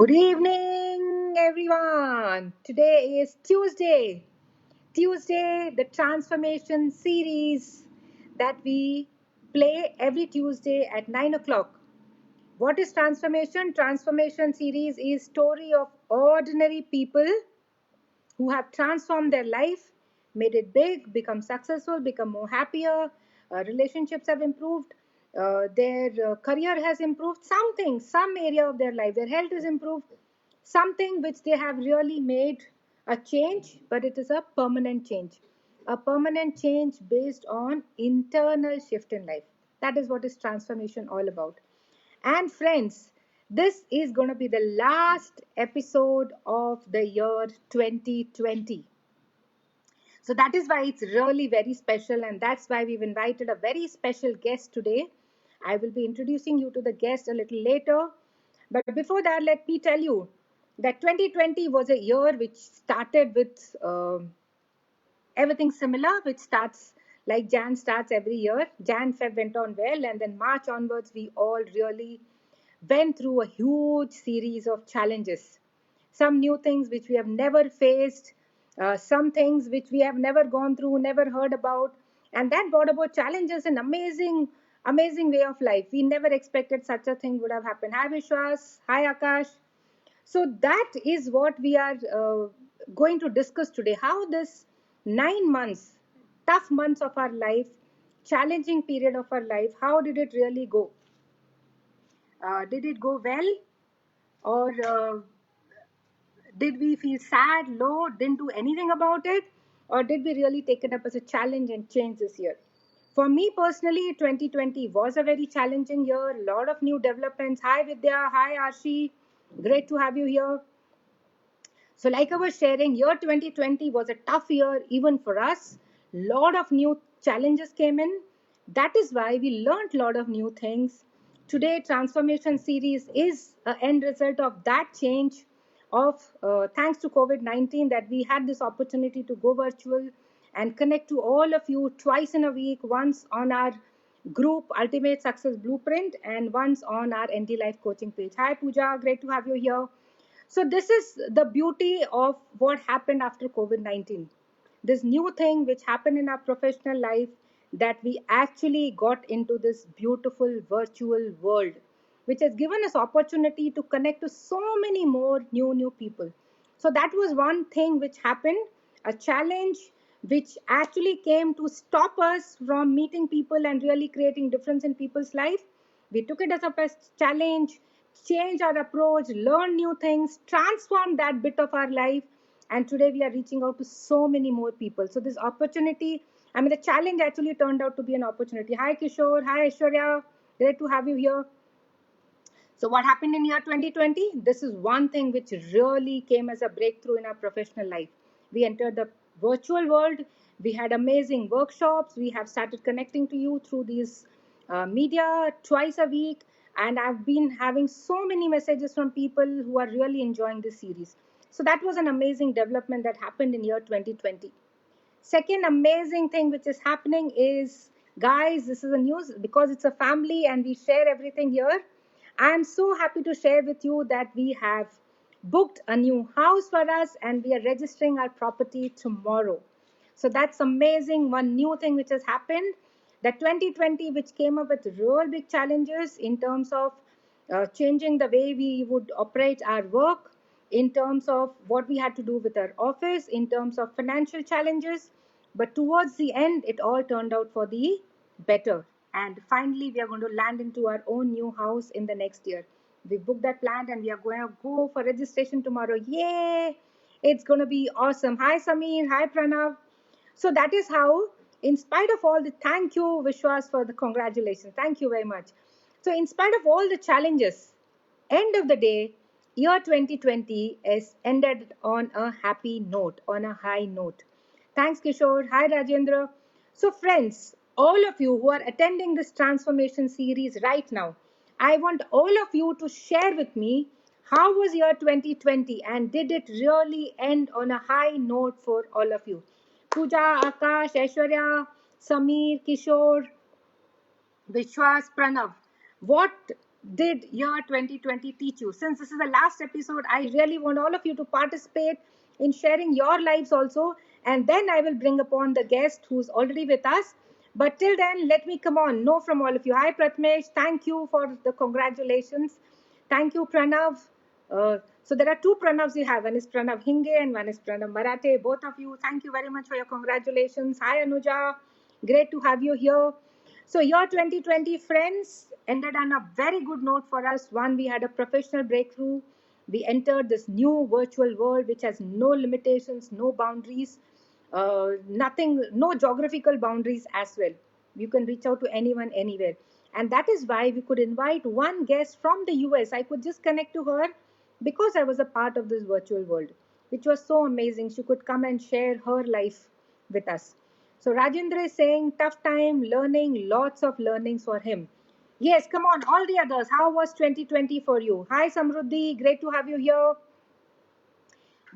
Good evening, everyone. Today is Tuesday. Tuesday, the transformation series that we play every Tuesday at 9 o'clock. What is transformation? Transformation series is story of ordinary people who have transformed their life, made it big, become successful, become more happier, relationships have improved, their career has improved, something, some area of their life, their health is improved, something which they have really made a change, but it is a permanent change. A permanent change based on internal shift in life. That is what is transformation all about. And friends, this is going to be the last episode of the year 2020. So that is why it's really very special, and that's why we've invited a very special guest today. I will be introducing you to the guest a little later. But before that, let me tell you that 2020 was a year which started with everything similar, which starts like Jan starts every year. Jan, Feb went on well, and then March onwards, we all really went through a huge series of challenges. Some new things which we have never faced, some things which we have never gone through, never heard about, and that brought about challenges and amazing way of life. We never expected such a thing would have happened. Hi Vishwas, hi Akash. So that is what we are going to discuss today. How this 9 months, tough months of our life, challenging period of our life, how did it really go? Did it go well, or did we feel sad, low, didn't do anything about it, or did we really take it up as a challenge and change this year? For me personally, 2020 was a very challenging year. A lot of new developments. Hi Vidya, hi Arshi, great to have you here. So, like I was sharing, year 2020 was a tough year even for us. Lot of new challenges came in. That is why we learned a lot of new things. Today, transformation series is an end result of that change. Of thanks to COVID-19, that we had this opportunity to go virtual and connect to all of you twice in a week. Once on our group Ultimate Success Blueprint, and once on our ND Life coaching page. Hi Pooja, great to have you here. So, this is the beauty of what happened after COVID 19. This new thing which happened in our professional life, that we actually got into this beautiful virtual world, which has given us opportunity to connect to so many more new people. So, that was one thing which happened, a challenge which actually came to stop us from meeting people and really creating difference in people's life. We took it as a best challenge, changed our approach, learned new things, transformed that bit of our life, and today we are reaching out to so many more people. So this opportunity, I mean, the challenge actually turned out to be an opportunity. Hi Kishore, hi Aishwarya, great to have you here. So what happened in year 2020? This is one thing which really came as a breakthrough in our professional life. We entered the virtual world. We had amazing workshops. We have started connecting to you through these media twice a week. And I've been having so many messages from people who are really enjoying this series. So that was an amazing development that happened in year 2020. Second amazing thing which is happening is, guys, this is a news because it's a family and we share everything here. I am so happy to share with you that we have booked a new house for us and we are registering our property tomorrow. So that's amazing. One new thing which has happened, that 2020, which came up with real big challenges in terms of changing the way we would operate our work, in terms of what we had to do with our office, in terms of financial challenges. But towards the end, it all turned out for the better. And finally, we are going to land into our own new house in the next year. We booked that plan and we are going to go for registration tomorrow. Yay! It's going to be awesome. Hi, Samir. Hi, Pranav. So that is how, in spite of all the, thank you, Vishwas, for the congratulations. Thank you very much. So, in spite of all the challenges, end of the day, year 2020 is ended on a happy note, on a high note. Thanks, Kishore. Hi, Rajendra. So, friends, all of you who are attending this transformation series right now, I want all of you to share with me, how was year 2020 and did it really end on a high note for all of you? Pooja, Akash, Aishwarya, Samir, Kishore, Vishwas, Pranav. What did year 2020 teach you? Since this is the last episode, I really want all of you to participate in sharing your lives also. And then I will bring upon the guest who's already with us. But till then, let me come on, know from all of you. Hi, Pratmesh. Thank you for the congratulations. Thank you, Pranav. So there are two Pranavs you have. One is Pranav Hinge and one is Pranav Marathe. Both of you, thank you very much for your congratulations. Hi, Anuja. Great to have you here. So year 2020, friends, ended on a very good note for us. One, we had a professional breakthrough. We entered this new virtual world which has no limitations, no boundaries, nothing, no geographical boundaries as well. You can reach out to anyone, anywhere. And that is why we could invite one guest from the US. I could just connect to her because I was a part of this virtual world, which was so amazing. She could come and share her life with us. So Rajendra is saying tough time, learning, lots of learnings for him. Yes, come on, all the others. How was 2020 for you? Hi Samruddhi, great to have you here.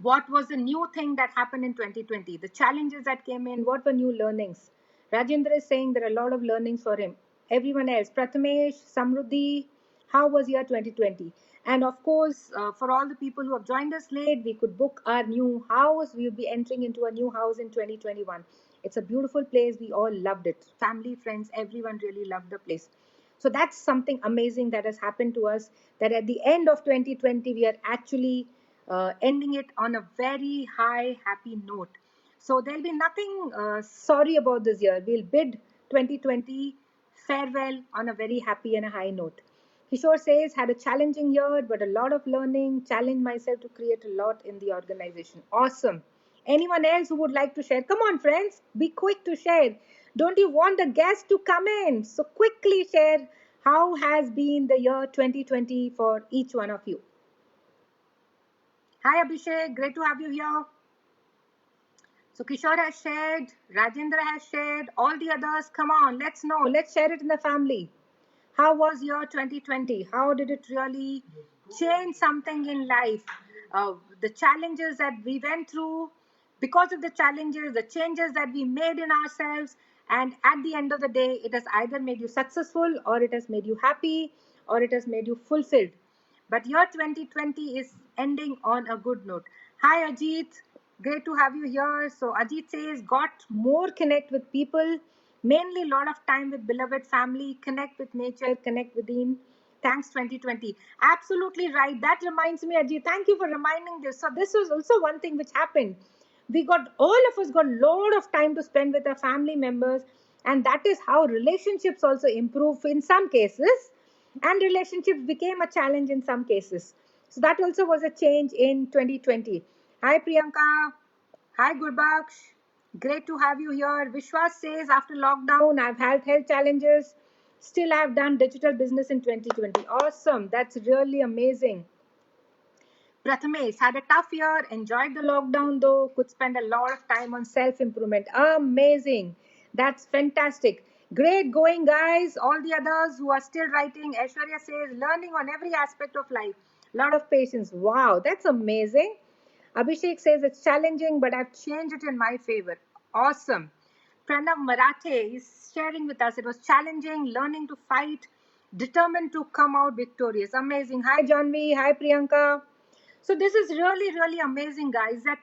What was the new thing that happened in 2020? The challenges that came in, what were new learnings? Rajendra is saying there are a lot of learnings for him. Everyone else, Prathamesh, Samruddhi, how was year 2020? And of course, for all the people who have joined us late, we could book our new house. We'll be entering into a new house in 2021. It's a beautiful place. We all loved it. Family, friends, everyone really loved the place. So that's something amazing that has happened to us, that at the end of 2020, we are actually ending it on a very high, happy note. So there'll be nothing sorry about this year. We'll bid 2020 farewell on a very happy and a high note. Kishore says, had a challenging year, but a lot of learning, challenged myself to create a lot in the organization. Awesome. Anyone else who would like to share? Come on, friends, be quick to share. Don't you want the guests to come in? So quickly share how has been the year 2020 for each one of you. Hi Abhishek, great to have you here. So Kishore has shared, Rajendra has shared, all the others, come on, let's know, let's share it in the family. How was your 2020? How did it really change something in life? The challenges that we went through, because of the challenges, the changes that we made in ourselves, and at the end of the day, it has either made you successful, or it has made you happy, or it has made you fulfilled. But your 2020 is ending on a good note. Hi Ajit, great to have you here. So Ajit says, got more connect with people, mainly a lot of time with beloved family, connect with nature, connect within. Thanks 2020. Absolutely right. That reminds me, Ajit. Thank you for reminding this. So this was also one thing which happened. We got, all of us got a lot of time to spend with our family members, and that is how relationships also improve in some cases, and relationships became a challenge in some cases. So that also was a change in 2020. Hi Priyanka. Hi Gurbaksh. Great to have you here. Vishwas says, after lockdown, I've had health challenges. Still, I've done digital business in 2020. Awesome. That's really amazing. Prathamesh had a tough year, enjoyed the lockdown though, could spend a lot of time on self improvement. Amazing. That's fantastic. Great going, guys. All the others who are still writing, Aishwarya says, learning on every aspect of life. Lot of patience. Wow, that's amazing. Abhishek says it's challenging, but I've changed it in my favor. Awesome. Pranav Marathe is sharing with us. It was challenging, learning to fight, determined to come out victorious. Amazing. Hi, Janvi. Hi, Priyanka. So this is really, really amazing, guys, that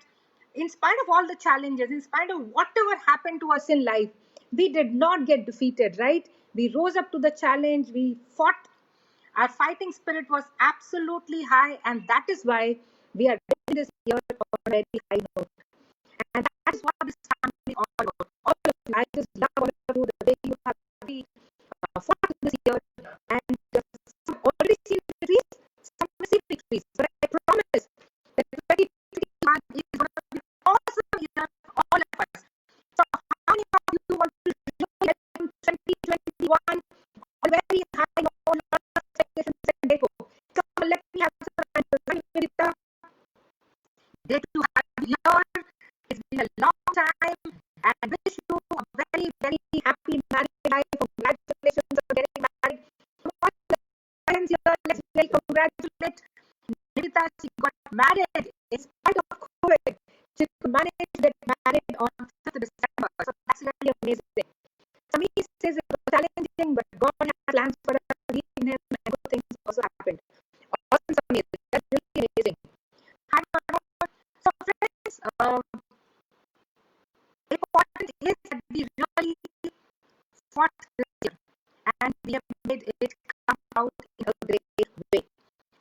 in spite of all the challenges, in spite of whatever happened to us in life, we did not get defeated, right? We rose up to the challenge, we fought. Our fighting spirit was absolutely high, and that is why we are doing this year on a very high note. And that is what this family is all about. All of you, I just love all of you, the way you have really fought this year, and some already seen victories, some will see victories. But I promise that 2021 is going to be awesome year for all of us. So how many of you want to join 2021 on a very high note, lot of expectations and deco? Come on, let me have some answers. Great to have you here. It's been a long time, and wish you a very, very happy married life. Congratulations on getting married. Parents here, let's really congratulate Nikita. She got married in spite of COVID. She managed to get married on 5th December. So that's really amazing. Sami says it was challenging, but God has plans for us. Believe in Him, and good things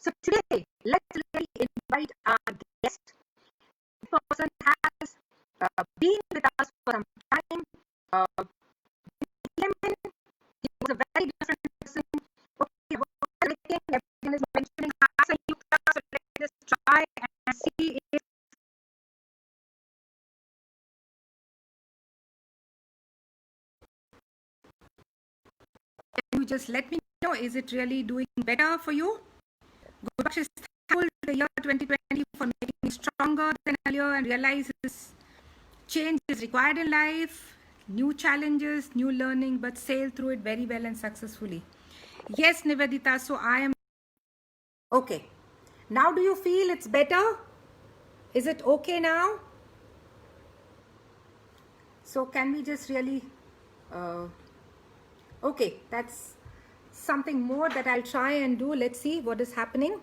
So today, let's really invite our guest. This person has been with us for some time. He was a very different person. Okay, everyone is mentioning us and you, so let's try and see if you just let me know, is it really doing better for you? Gurbaksha is thankful to the year 2020 for making me stronger than earlier and realizes change is required in life, new challenges, new learning, but sail through it very well and successfully. Yes, Nivedita, so I am okay. Now, do you feel it's better? Is it okay now? So, can we just really uh, okay, that's something more that I'll try and do. Let's see what is happening.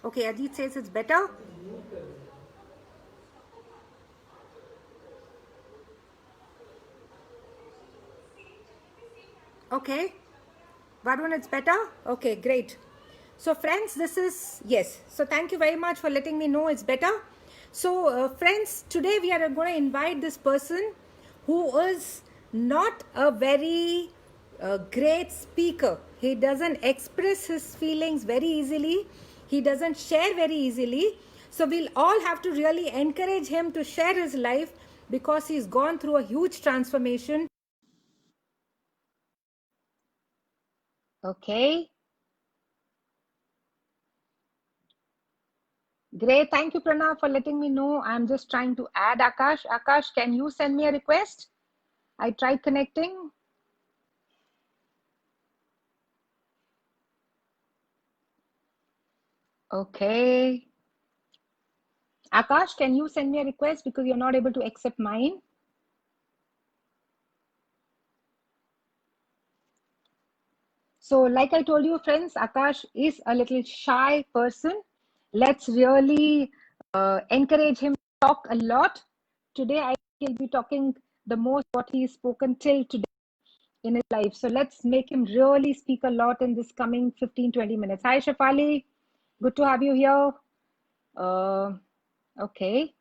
Okay, Ajit says it's better. Okay, Varun, it's better. Okay, great. So, friends, this is yes. So, thank you very much for letting me know it's better. So, friends, today we are going to invite this person who is not a very great speaker. He doesn't express his feelings very easily, he doesn't share very easily. So, we'll all have to really encourage him to share his life because he's gone through a huge transformation. Okay. Great. Thank you, Pranav, for letting me know. I'm just trying to add Akash. Akash, can you send me a request? I tried connecting. Okay. Akash, can you send me a request because you're not able to accept mine? So, like I told you, friends, Akash is a little shy person. Let's really encourage him to talk a lot. Today, I will be talking the most what he's spoken till today in his life. So let's make him really speak a lot in this coming 15-20 minutes. Hi, Shafali. Good to have you here. Okay.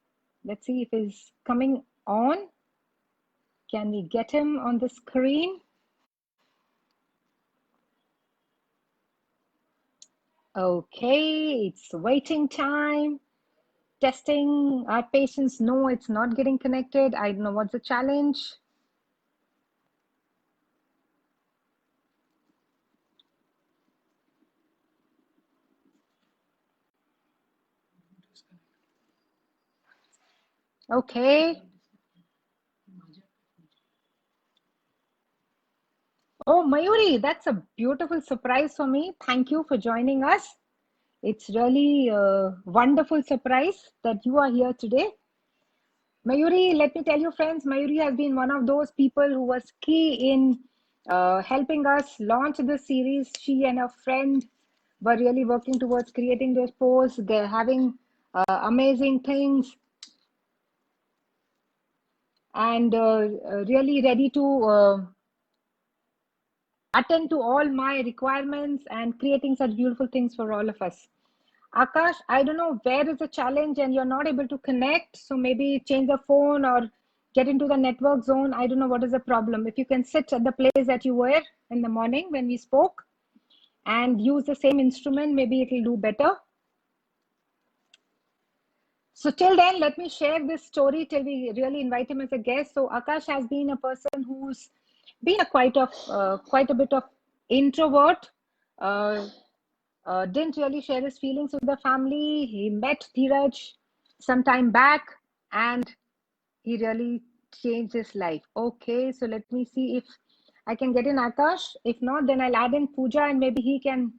Let's see if he's coming on. Can we get him on the screen? Okay, it's waiting time. Testing. Our patients know it's not getting connected. I don't know what's the challenge. Okay. Oh, Mayuri, that's a beautiful surprise for me. Thank you for joining us. It's really a wonderful surprise that you are here today. Mayuri, let me tell you, friends, Mayuri has been one of those people who was key in helping us launch this series. She and her friend were really working towards creating those posts. They're having amazing things and really ready to attend to all my requirements and creating such beautiful things for all of us. Akash, I don't know where is the challenge and you're not able to connect. So maybe change the phone or get into the network zone. I don't know what is the problem. If you can sit at the place that you were in the morning when we spoke and use the same instrument, maybe it will do better. So till then, let me share this story till we really invite him as a guest. So Akash has been a person who's been a quite a bit of introvert. Uh, didn't really share his feelings with the family. He met Dheeraj some time back and he really changed his life. Okay, so let me see if I can get in Akash. If not, then I'll add in Pooja and maybe he can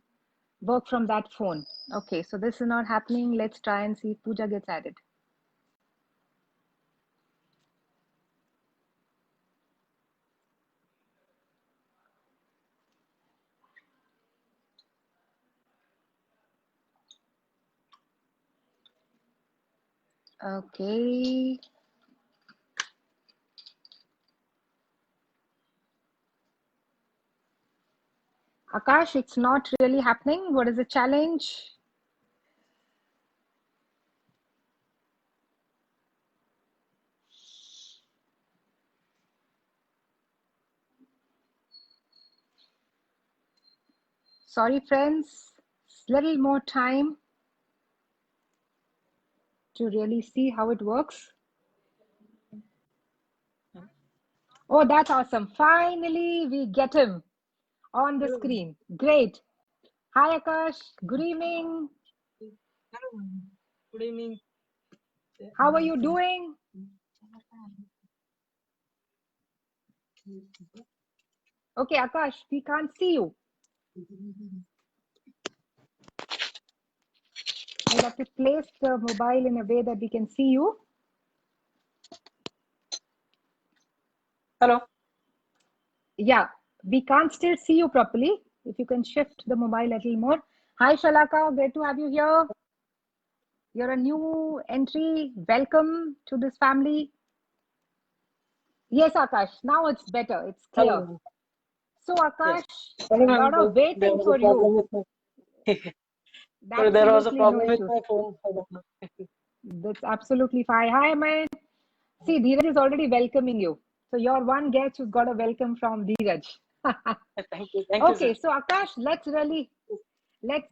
work from that phone. Okay, so this is not happening. Let's try and see if Pooja gets added. Okay. Akash, it's not really happening. What is the challenge? Sorry, friends. Little more time to really see how it works. Oh, that's awesome. Finally, we get him on the screen. Great. Hi, Akash. Good evening. Good evening. How are you doing? Okay, Akash, we can't see you. You'll have to place the mobile in a way that we can see you. Hello. Yeah, we can't still see you properly. If you can shift the mobile a little more. Hi, Shalaka. Great to have you here. You're a new entry. Welcome to this family. Yes, Akash. Now it's better. It's clear. Hello. So, Yes. Akash, Sorry, a ma'am. lot of There waiting was a for you. problem with my. Sorry, there was a Absolutely no problem with issues. my phone. I don't know. That's absolutely fine. Hi, man. See, Dheeraj is already welcoming you. So you're one guest who's got a welcome from Dheeraj. Thank you. Thank you, sir. Okay, so Akash, let's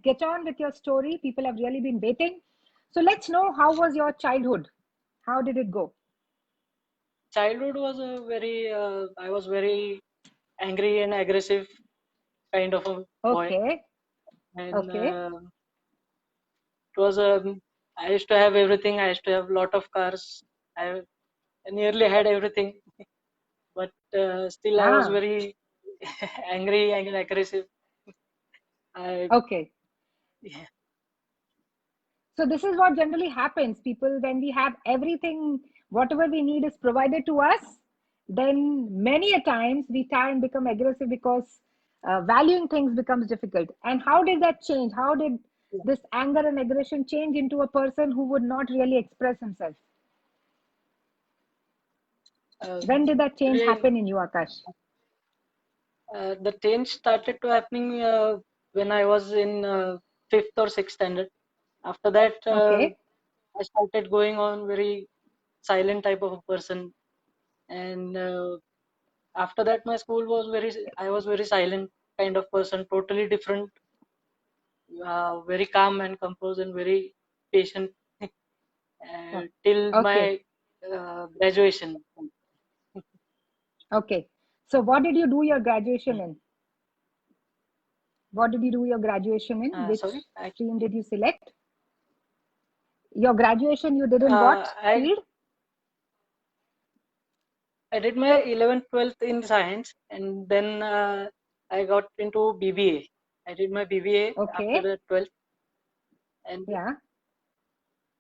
get on with your story. People have really been waiting. So let's know, how was your childhood? How did it go? Childhood was a very. I was very angry and aggressive kind of a boy, Okay, and okay, it was a. I used to have everything. I used to have a lot of cars. I nearly had everything, but still I was ah, very angry and aggressive. I okay. yeah. So this is what generally happens. People, when we have everything, whatever we need is provided to us, then many a times we try and become aggressive because valuing things becomes difficult. And how did that change? How did this anger and aggression change into a person who would not really express himself? Uh, When did that change Actually, happen in you, Akash? the change started to happening when I was in fifth or sixth standard. After that, Okay, I started going on very silent type of a person, and after that, my school was very. I was very silent kind of person, totally different, very calm and composed and very patient till okay, my graduation. okay. So what did you do your graduation in? What did you do your graduation in? Which Sorry, stream did you select? Your graduation you did in what I field? I did my 11th, 12th in science, and then I got into BBA. I did my BBA after Okay, the 12th, and yeah.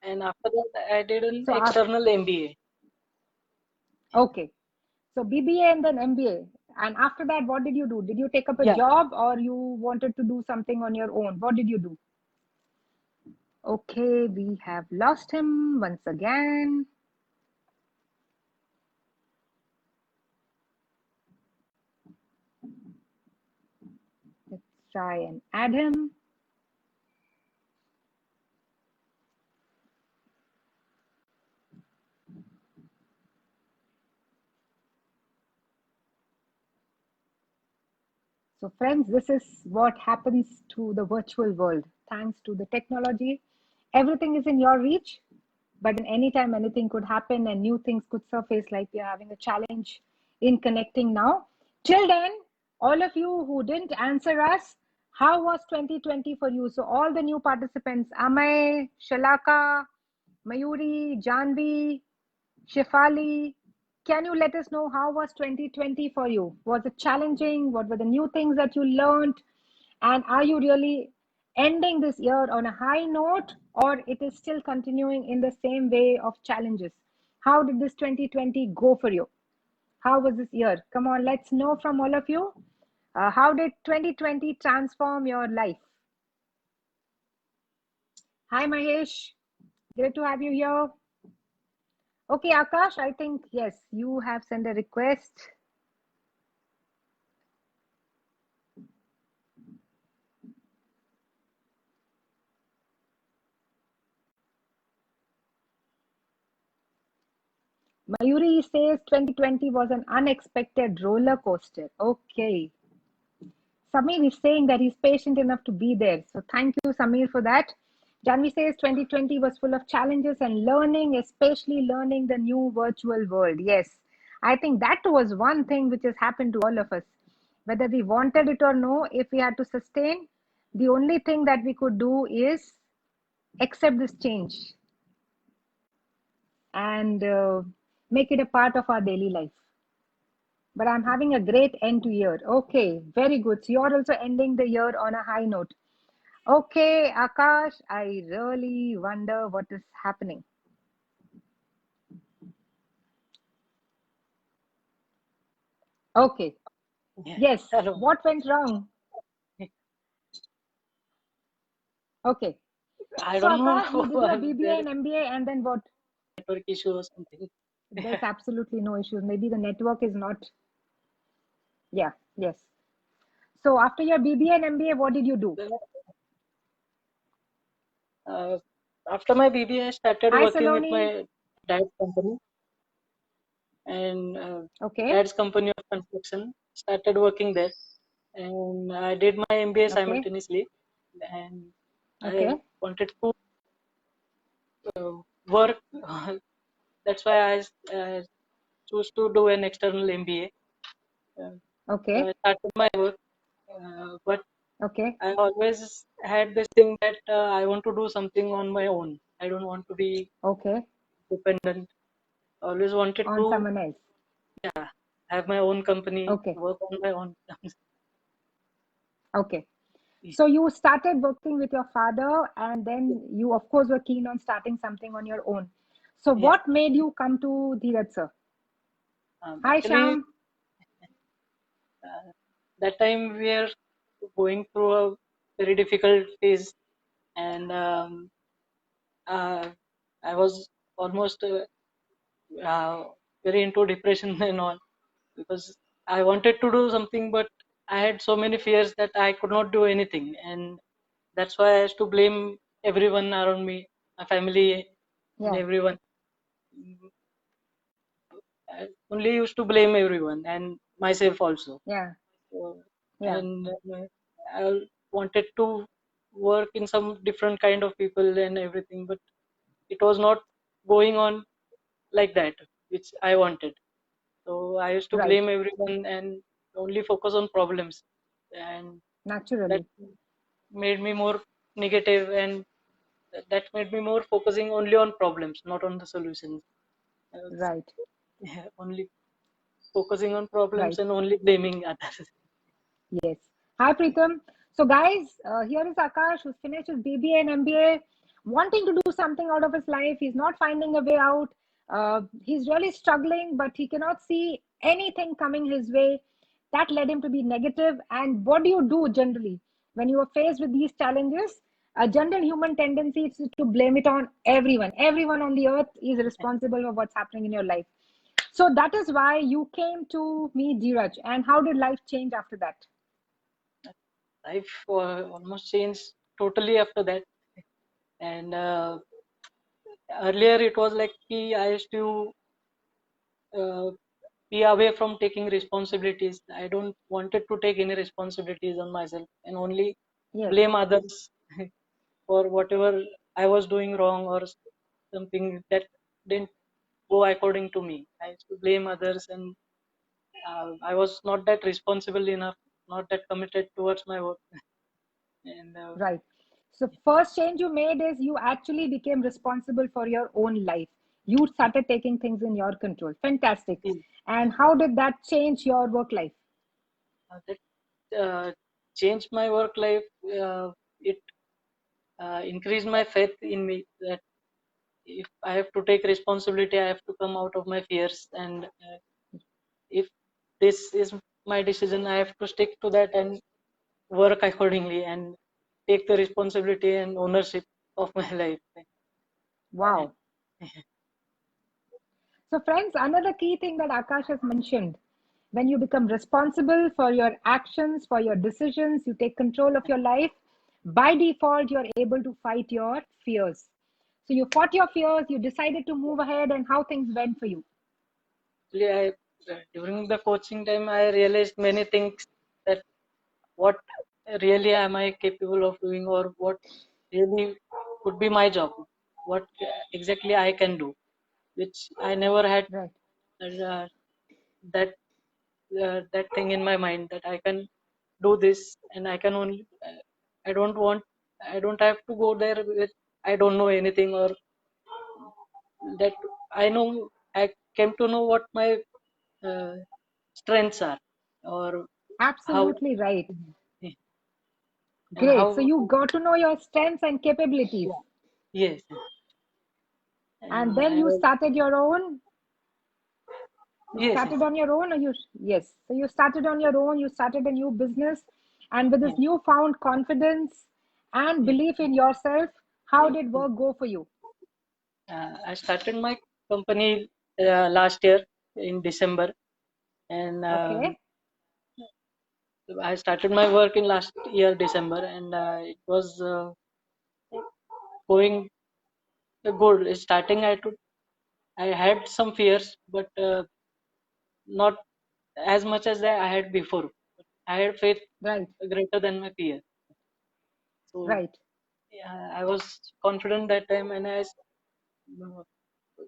after that I did an So, external MBA. okay. So BBA and then MBA. And after that, what did you do? Did you take up a Yeah, job or you wanted to do something on your own? What did you do? Okay, we have lost him once again. Let's try and add him. So, friends, this is what happens to the virtual world. Thanks to the technology, everything is in your reach, but in any time, anything could happen and new things could surface, like we are having a challenge in connecting now. Till then, all of you who didn't answer us, how was 2020 for you? So, all the new participants, Amay, Shalaka, Mayuri, Janvi, Shefali, can you let us know how was 2020 for you? Was it challenging? What were the new things that you learned? And are you really ending this year on a high note, or it is still continuing in the same way of challenges? How did this 2020 go for you? How was this year? Come on, let's know from all of you. How did 2020 transform your life? Hi, Mahesh. Great to have you here. Okay, Akash, I think, yes, you have sent a request. Mayuri says 2020 was an unexpected roller coaster. Okay. Samir is saying that he's patient enough to be there. So thank you, Samir, for that. Janvi says 2020 was full of challenges and learning, especially learning the new virtual world. Yes, I think that was one thing which has happened to all of us. Whether we wanted it or no, if we had to sustain, the only thing that we could do is accept this change and make it a part of our daily life. But I'm having a great end to year. Okay, very good. So you're also ending the year on a high note. Okay, Akash, I really wonder what is happening. Okay, Yeah. yes, Hello. what went wrong? Okay, I so don't know. Akash, you did your BBA There and is MBA, and then what? network issue or something. There's absolutely no issues. Maybe the network is not. Yeah, yes. So after your BBA and MBA, what did you do? Uh, After my BBA, I started Hi, working with Saloni. my dad's company and Okay, dad's company of construction. Started working there, and I did my MBA okay, simultaneously. And I okay, wanted to work. That's why I choose to do an external MBA. So okay, I started my work, but okay, I always had this thing that I want to do something on my own. I don't want to be okay. dependent. Always wanted On to, someone else. yeah, have my own company, Okay, work on my own terms. okay. So you started working with your father, and then you, of course, were keen on starting something on your own. So Yeah. what made you come to Dheeraj sir? Hi, Actually, Sham. uh, that time we are going through a very difficult phase, and uh, I was almost uh, very into depression and all because I wanted to do something, but I had so many fears that I could not do anything, and that's why I used to blame everyone around me, my family, and Yeah, everyone. I only used to blame everyone and myself also. yeah, So, yeah. and I wanted to work in some different kind of people and everything, but it was not going on like that, which I wanted. So I used to Right. blame everyone and only focus on problems, and that Naturally. made me more negative, and that made me more focusing only on problems, not on the solutions. I was Right. only focusing on problems Right. and only blaming others. Yes. Hi, Preetham. So, guys, here is Akash who's finished his BBA and MBA, wanting to do something out of his life. He's not finding a way out. He's really struggling, but he cannot see anything coming his way. That led him to be negative. And what do you do generally when you are faced with these challenges? A general human tendency is to blame it on everyone. Everyone on the earth is responsible for what's happening in your life. So that is why you came to meet Dheeraj. And how did life change after that? Life almost changed totally after that. And earlier it was like I used to uh, be away from taking responsibilities. I don't wanted to take any responsibilities on myself and only Yes, blame others for whatever I was doing wrong or something that didn't go according to me. I used to blame others, and I was not that responsible enough, not that committed towards my work. And right. So first change you made is you actually became responsible for your own life. You started taking things in your control. Fantastic. And how did that change your work life? that changed my work life. It increased my faith in me that if I have to take responsibility, I have to come out of my fears. And if this is my decision, I have to stick to that and work accordingly and take the responsibility and ownership of my life. And, Wow. So friends, another key thing that Akash has mentioned, when you become responsible for your actions, for your decisions, you take control of your life, by default, you're able to fight your fears. So you fought your fears, you decided to move ahead, and how things went for you. Actually, during the coaching time, I realized many things, that what really am I capable of doing, or what really could be my job, what exactly I can do, which I never had Right. uh, that that thing in my mind, that I can do this, and I can only I don't want I don't have to go there with I don't know anything, or that I know I came to know what my uh, strengths are, or how Absolutely right. and Great. So how you got to know your strengths and capabilities. yeah, yes, And and then you started your own. You yes, started on your own, or you, yes. So you started on your own, you started a new business, and with yes, this newfound confidence and yes. belief in yourself, how did work go for you? I started my company last year in December, and Okay. I started my work in last year December, and it was going good. Starting, I had some fears, but not as much as I had before. I had faith Right. greater than my fear. So Right. yeah, I was confident that time, and uh,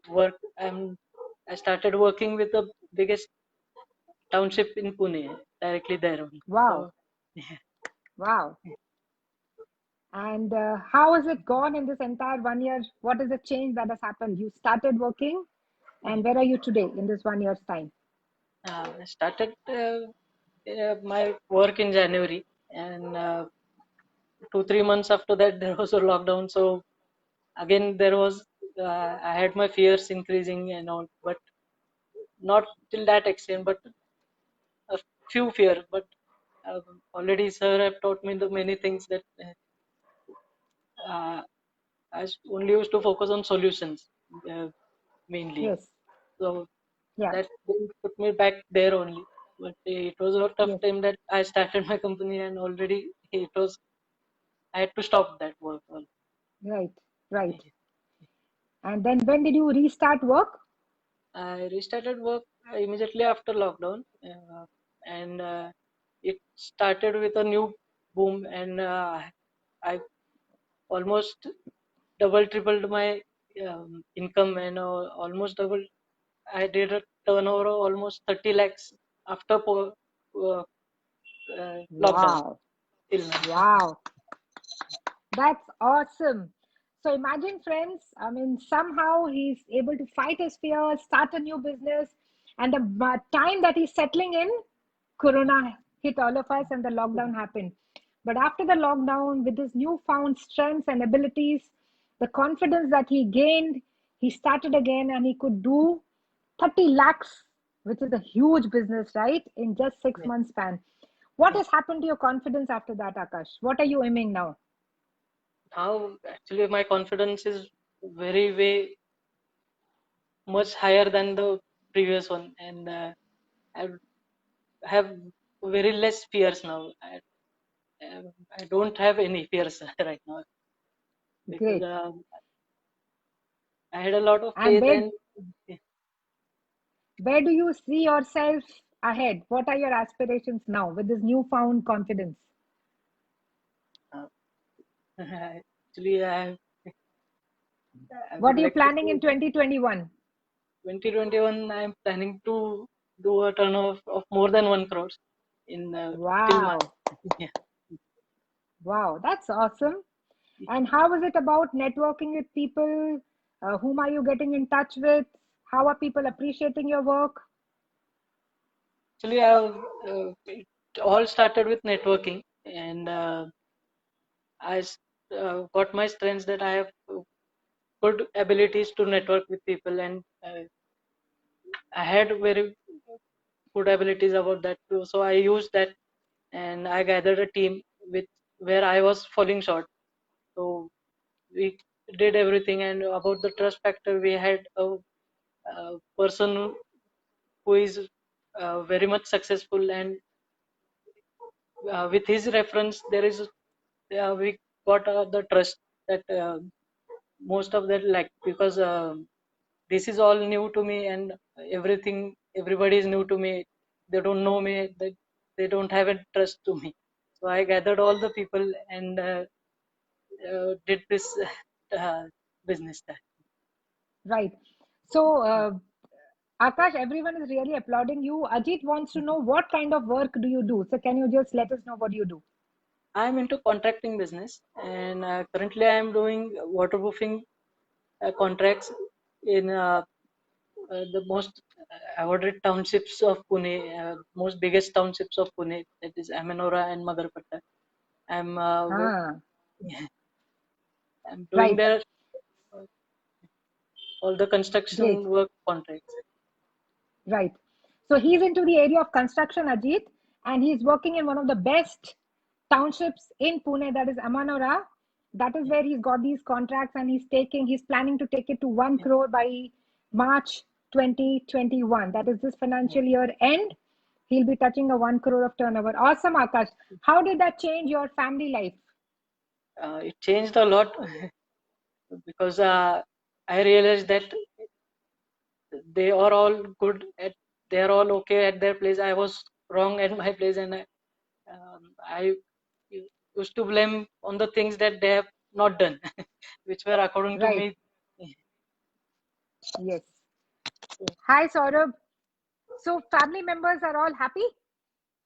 work. I started working with the biggest township in Pune, directly there only. Wow. So Wow. And how has it gone in this entire 1 year? What is the change that has happened? You started working, and where are you today in this 1 year's time? I started my work in January, and 2 3 months after that there was a lockdown. So again there was I had my fears increasing and all, but not till that extent, but a few fear. But already sir have taught me the many things, that uh, only used to focus on solutions uh, mainly. Yes. So Yeah. that didn't put me back there only. But it was a tough Yes. time that I started my company, and already it was I had to stop that work. Right. Right. And then when did you restart work? I restarted work immediately after lockdown, and it started with a new boom, and I almost double tripled my income, and almost double. I did a turnover of almost 30 lakhs after uh, lockdown Wow. till now. Wow. That's awesome. So imagine, friends, I mean, somehow he's able to fight his fears, start a new business, and the time that he's settling in, Corona hit all of us and the lockdown happened. But after the lockdown, with his newfound strengths and abilities, the confidence that he gained, he started again and he could do 30 lakhs, which is a huge business, right? In just six Yeah, months span. What yeah. has happened to your confidence after that, Akash? What are you aiming now? Now actually my confidence is very way much higher than the previous one, and I have very less fears now. I don't have any fears right now, because Great. I had a lot of And faith, and where do you see yourself ahead? What are your aspirations now with this newfound confidence? uh, actually I What would are you like to planning say in 2021? 2021 I am planning to do a turnover of more than 1 crore in till March. Wow. Yeah. Wow. That's awesome. And how is it about networking with people? Whom are you getting in touch with? How are people appreciating your work? Actually, it all started with networking, and got my strengths, that I have good abilities to network with people, and I had very good abilities about that too. So I used that, and I gathered a team with where I was falling short. So we did everything, and about the trust factor, we had a person who is very much successful, and with his reference, we got the trust that most of that, like, because this is all new to me, and everything everybody is new to me. They don't know me. They don't have a trust to me. So I gathered all the people and did this uh, business. Right. So, Akash, everyone is really applauding you. Ajit wants to know what kind of work do you do? So, can you just let us know what you do? I'm into contracting business, and currently I am doing waterproofing contracts in the most awarded townships of Pune, most biggest townships of Pune, that is Amanora and Magarpatta. I'm Ah, I'm doing right. there all the Great. construction work contracts. Right. So he's into the area of construction, Ajit, and he's working in one of the best townships in Pune, that is Amanora. That is Yeah, where he's got these contracts, and he's planning to take it to 1 yeah, crore by March 2021. That is this yeah. financial year end. He'll be touching a 1 crore of turnover. Awesome, Akash. How did that change your family life? It changed a lot because I realized that they are all good at, they are all okay at their place. I was wrong at my place, and I used to blame on the things that they have not done, which were according to Right. me. Yes. Hi, Saurabh. So family members are all happy?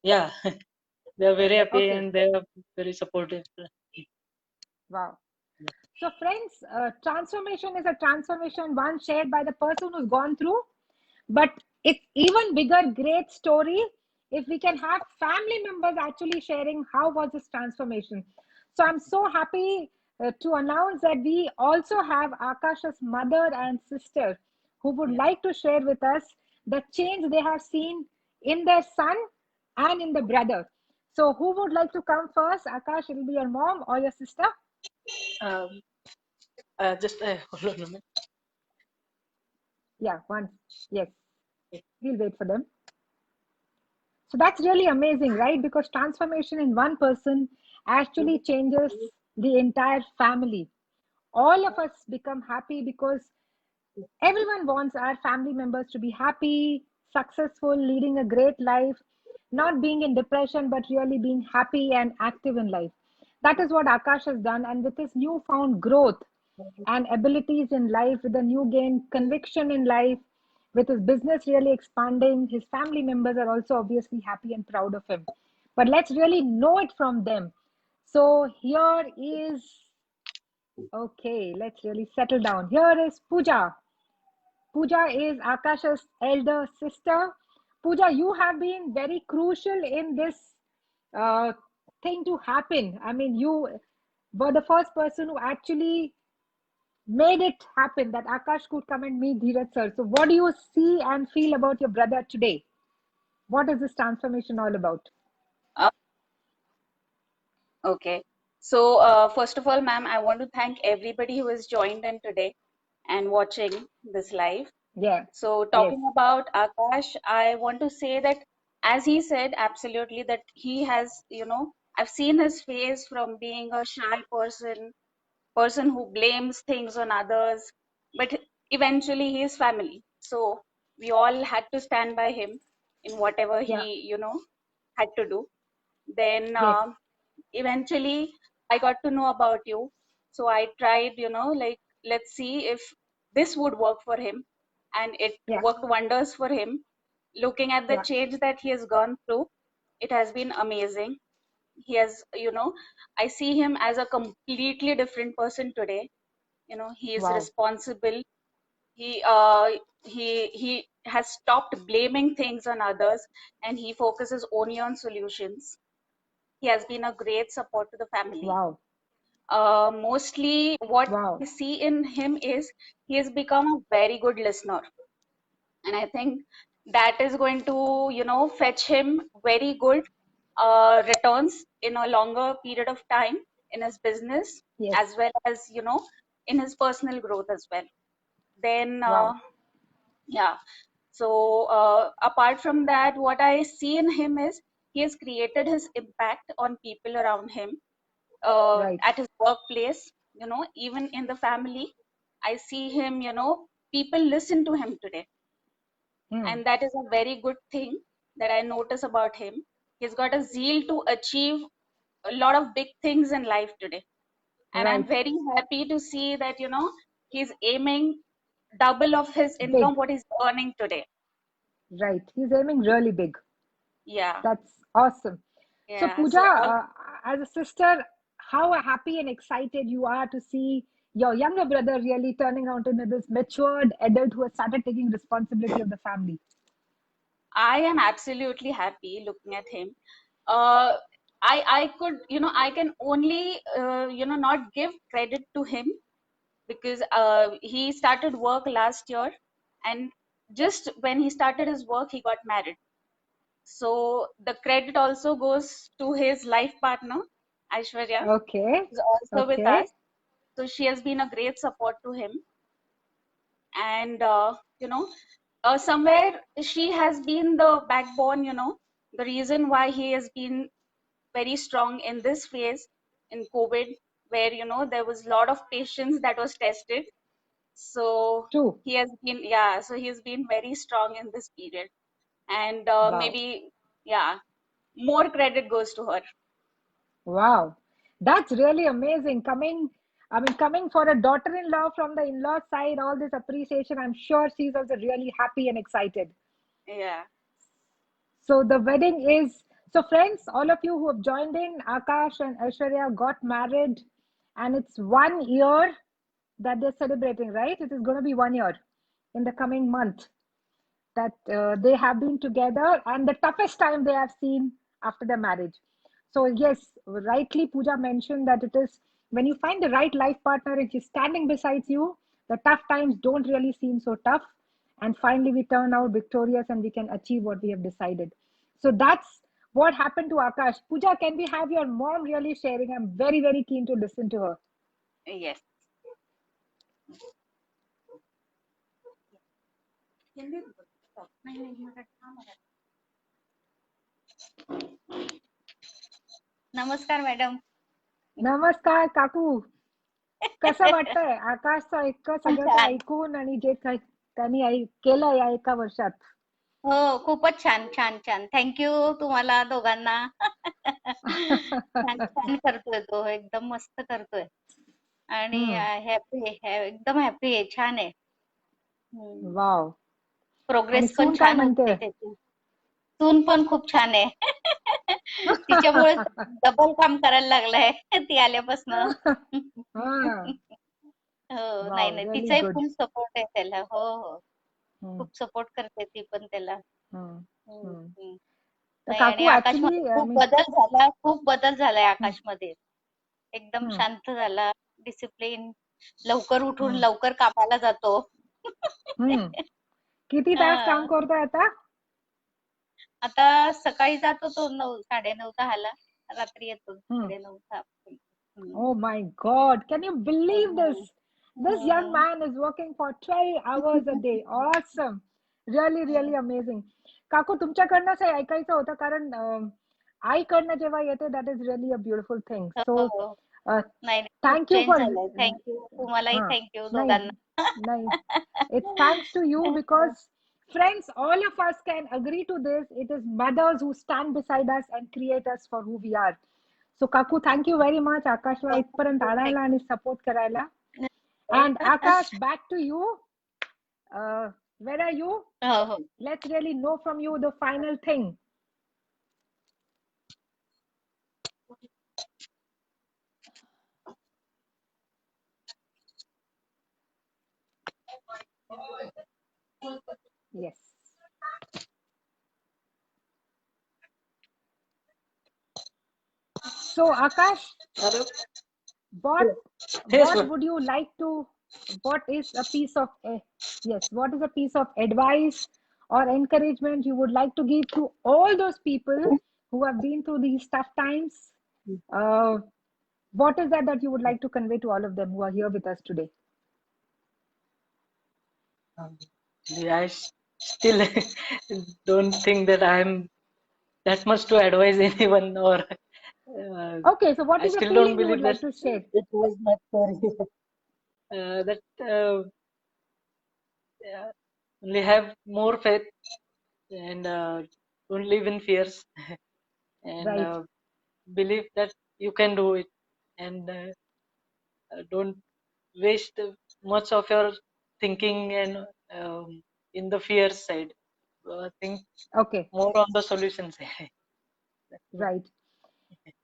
Yeah, they are very happy Okay. and they are very supportive. Wow. So, friends, transformation is a transformation one shared by the person who's gone through, but it's even bigger, great story if we can have family members actually sharing how was this transformation. So, I'm so happy to announce that we also have Akash's mother and sister who would Yeah. like to share with us the change they have seen in their son and in the brother. So, who would like to come first? Akash, it'll be your mom or your sister? Um, just hold on a minute. Yeah, one. Yes, we'll wait for them. So that's really amazing, right? Because transformation in one person actually changes the entire family. All of us become happy because everyone wants our family members to be happy, successful, leading a great life, not being in depression, but really being happy and active in life. That is what Akash has done. And with his newfound growth and abilities in life, with a new gain conviction in life, with his business really expanding, his family members are also obviously happy and proud of him. But let's really know it from them. So here is, okay, let's really settle down. Here is Pooja. Pooja is Akash's elder sister. Pooja, you have been very crucial in this uh, thing to happen. I mean, you were the first person who actually made it happen that Akash could come and meet Dheeraj sir. So, what do you see and feel about your brother today? What is this transformation all about? Uh, okay. So, first of all, ma'am, I want to thank everybody who has joined in today and watching this live. Yeah, So, yes, talking about Akash, I want to say that, as he said, absolutely, that he has, I've seen his face from being a shy person who blames things on others, but eventually he is family. So, we all had to stand by him in whatever yeah, he, had to do. Then, yes, eventually I got to know about you. So I tried, like, let's see if this would work for him. And it yeah, worked wonders for him. Looking at the yeah. change that he has gone through, it has been amazing. He has, I see him as a completely different person today. He is Wow, responsible. He has stopped blaming things on others, and he focuses only on solutions. He has been a great support to the family. wow, Mostly what I wow, see in him is he has become a very good listener. And I think that is going to, fetch him very good returns in a longer period of time in his business, yes, as well as, in his personal growth as well. Then, wow, yeah. So, apart from that, what I see in him is he has created his impact on people around him, right, at his workplace, even in the family. I see him, people listen to him today. and that is a very good thing that I notice about him. He's got a zeal to achieve a lot of big things in life today, and I'm Right. very happy to see that he's aiming double of his Big. income what he's earning today. Right. He's aiming really big. Yeah, That's awesome. So, yeah. Pooja, So all, as a sister, how happy and excited you are to see your younger brother really turning out into this matured adult who has started taking responsibility of the family. I am absolutely happy looking at him. Uh, I could I can only not give credit to him because he started work last year, and just when he started his work he got married. So the credit also goes to his life partner, Aishwarya, Okay. who's also with Okay. us. So she has been a great support to him, and somewhere she has been the backbone, the reason why he has been very strong in this phase in COVID, where there was a lot of patience that was tested. So True. he has been, so he's been very strong in this period, and Wow. maybe, yeah, more credit goes to her. Wow. That's really amazing. Coming for a daughter-in-law from the in-law side, all this appreciation, I'm sure she's also really happy and excited. Yeah. So the wedding is, so friends, all of you who have joined in, Akash and Aishwarya got married, and it's 1 year that they're celebrating, right? It is going to be 1 year in the coming month that they have been together, and the toughest time they have seen after their marriage. So yes, rightly Pooja mentioned that it is when you find the right life partner and she's standing beside you, the tough times don't really seem so tough, and finally we turn out victorious and we can achieve what we have decided. So that's what happened to Akash. Pooja, can we have your mom really sharing? I'm very, very keen to listen to her. Yes. नमस्कार madam. नमस्कार काकू. कसं वाटतंय आकाशचं इतकं सगळं काही छान. ऐकून आणि जे काही त्यांनी केलं या एका वर्षात? हो, खूपच छान छान छान. थँक्यू तुम्हाला दोघांना. छान छान करतोय तो, एकदम मस्त करतोय आणि हॅपी एकदम हॅपी आहे, छान आहे. वाव. प्रोग्रेस पण सून काय छान म्हणते? होते त्याची. सून पण खूप छान आहे. तिच्यामुळे डबल काम करायला लागलाय ती आल्यापासून. हो, नाही नाही तिचाही फुल सपोर्ट आहे त्याला. हो हो, खूप सपोर्ट करते ती पण त्याला. नाही, आणि आकाशमध्ये खूप बदल झालाय आकाशमध्ये. एकदम शांत झाला, डिसिप्लिन, लवकर उठून लवकर कामाला जातो. किती तास काम करतोय आता? आता सकाळी जातो तो 9, 9:30, 10ला, रात्री येतो 9:30. Oh my God, can you believe this? This young man is working for 12 hours a day. Awesome. Really, really amazing. काकू, तुमच्याकडनं असं ऐकायचं होतं कारण आईकडनं जेव्हा येते that is really a beautiful thing. So thank you for thank you तुम्हालाही, thank you दोघांना. It's thanks to you because friends, all of us can agree to this. It is mothers who stand beside us and create us for who we are. So Kaku, thank you very much. Akashla itparant आणायला आणि support करायला. And Akash, back to you. Where are you? Let's really know from you the final thing. Yes. So Akash, what would you like to? What is a piece of what is a piece of advice or encouragement you would like to give to all those people who have been through these tough times? What is that you would like to convey to all of them who are here with us today? I still don't think that I'm that much to advise anyone, or okay, so what is the feeling you would like to share? It was not for you. only have more faith and don't live in fears and Right. believe that you can do it and don't waste much of your thinking and in the fear side. Think Okay. more on the solution side. That's what. Right.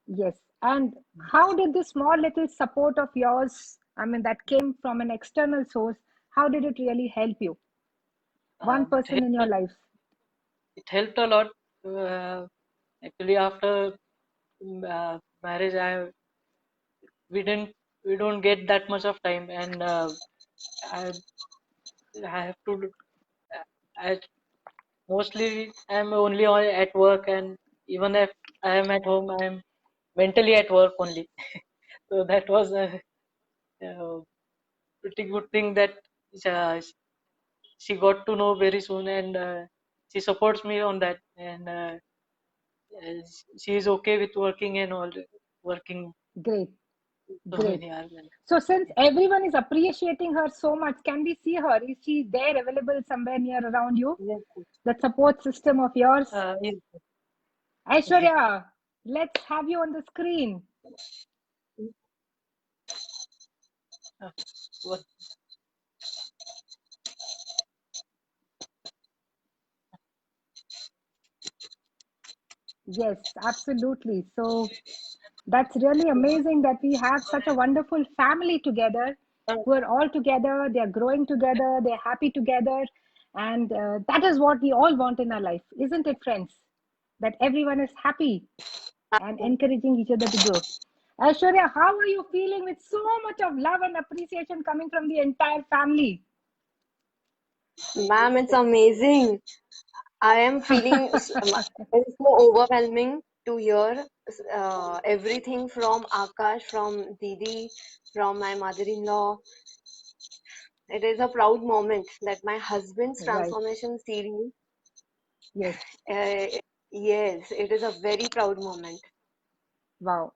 Yes. And how did this small little support of yours, I mean, that came from an external source, how did it really help you? One It person in your helped. life. It helped a lot. Actually, after marriage, we don't get that much of time, and I I have to. I mostly I'm only at work, and even if I am at home, I am mentally at work only. So that was a pretty good thing that uh, she got to know very soon, and she supports me on that, and she is okay with working and all, working Great. so Great. many hours. So since everyone is appreciating her so much, can we see her? Is she there available somewhere near around you? Yes, That support system of yours? yes. Aishwarya, let's have you on the screen. Uh, what- Yes, absolutely. So that's really amazing that we have such a wonderful family together uh, who are all together, they're growing together, they're happy together. And that is what we all want in our life, isn't it, friends? That everyone is happy and encouraging each other to grow. Aishwarya, how are you feeling with so much of love and appreciation coming from the entire family? Ma'am, it's amazing. I am feeling it's so overwhelming to hear everything from Akash, from Didi, from my mother-in-law. It is a proud moment that my husband's Right. transformation series, Yes. uh, yes, it is a very proud moment. Wow.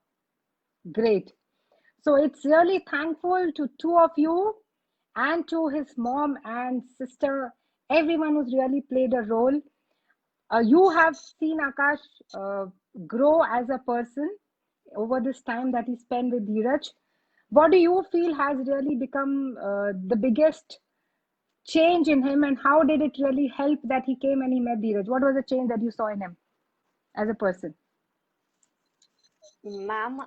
Great. So it's really thankful to two of you and to his mom and sister, everyone who's really played a role. You have seen Akash grow as a person over this time that he spent with Dheeraj. What do you feel has really become the biggest change in him, and how did it really help that he came and he met Dheeraj? What was the change that you saw in him as a person? Ma'am,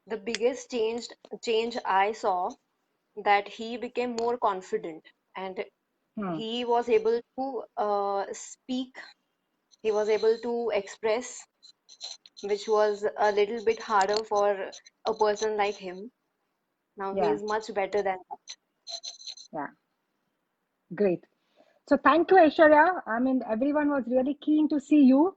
the biggest change I saw that he became more confident and Hmm. he was able to speak, he was able to express, which was a little bit harder for a person like him. Now he Yeah, is much better than that. yeah, great. So thank you, Aishwarya. I mean, everyone was really keen to see you.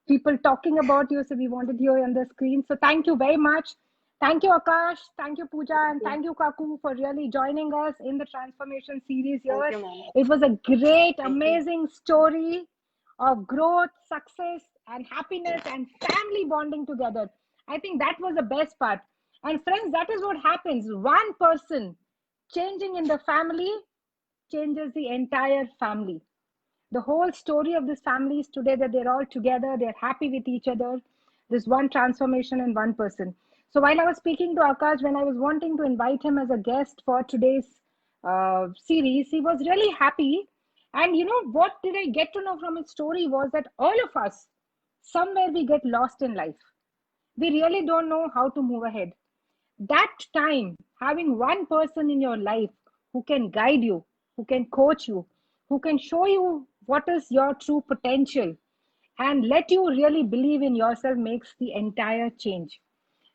People talking about you, so we wanted you on the screen. So thank you very much. Thank you, Akash. Thank you, Pooja, and thank you, Kaku, for really joining us in the transformation series Thank here. you, ma'am. It was a great, Thank you. amazing story of growth, success, and happiness and family bonding together. I think that was the best part. And friends, that is what happens. One person changing in the family changes the entire family. The whole story of this family is today that they're all together, they're happy with each other. There's one transformation in one person. So while I was speaking to Akash, when I was wanting to invite him as a guest for today's series, he was really happy. And you know what did I get to know from his story was that all of us, somewhere we get lost in life. We really don't know how to move ahead. That time, having one person in your life who can guide you, who can coach you, who can show you what is your true potential and let you really believe in yourself makes the entire change.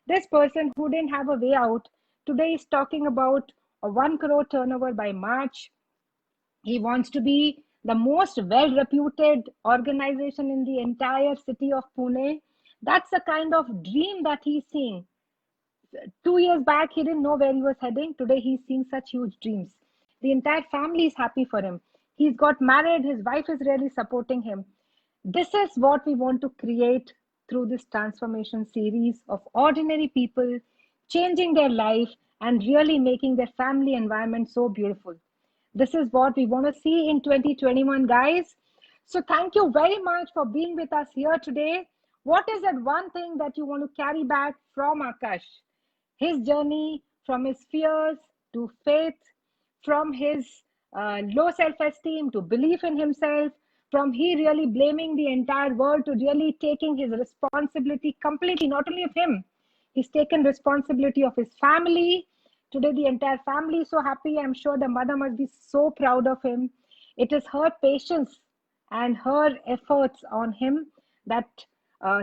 This person who didn't have a way out today is talking about a 1 crore turnover by March. He wants to be the most well reputed organization in the entire city of Pune. That's the kind of dream that he's seeing. 2 years back, he didn't know where he was heading. Today, he's seeing such huge dreams. The entire family is happy for him. He's got married, his wife is really supporting him. This is what we want to create through this transformation series of ordinary people changing their life and really making their family environment so beautiful. This is what we want to see in 2021, guys. So thank you very much for being with us here today. What is that one thing that you want to carry back from Akash? His journey from his fears to faith, from his low self-esteem to belief in himself, from he really blaming the entire world to really taking his responsibility completely, not only of him, he's taken responsibility of his family. Today the entire family is so happy. I'm sure the mother must be so proud of him. It is her patience and her efforts on him that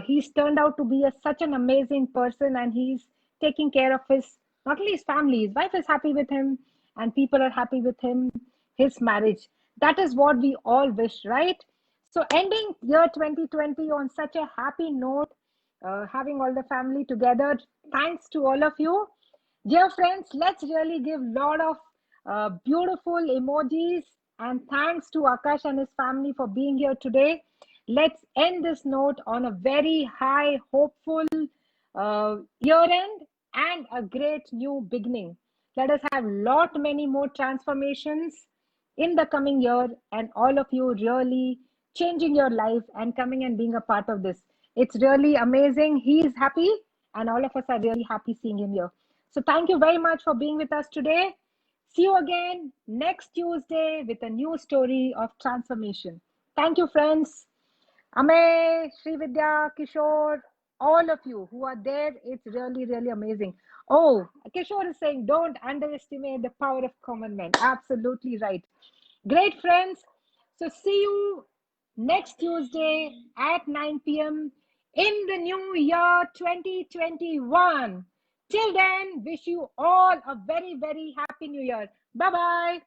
he's turned out to be such an amazing person, and he's taking care of his, not only his family, his wife is happy with him and people are happy with him, his marriage. That is what we all wish, right? So ending year 2020 on such a happy note, having all the family together, thanks to all of you. Dear friends, let's really give lot of beautiful emojis and thanks to Akash and his family for being here today. Let's end this note on a very high, hopeful year end and a great new beginning. Let us have many more transformations in the coming year, and all of you really changing your life and coming and being a part of this. It's really amazing. He is happy, and all of us are really happy seeing him here. So thank you very much for being with us today. See you again next Tuesday with a new story of transformation. Thank you, friends. Amey, Srividya, Kishore, all of you who are there, it's really, really amazing. Oh, Kishore is saying, don't underestimate the power of common men. Absolutely right. Great, friends. So see you next Tuesday at 9 p.m. in the new year 2021. Till then, wish you all a very, very happy new year. Bye-bye.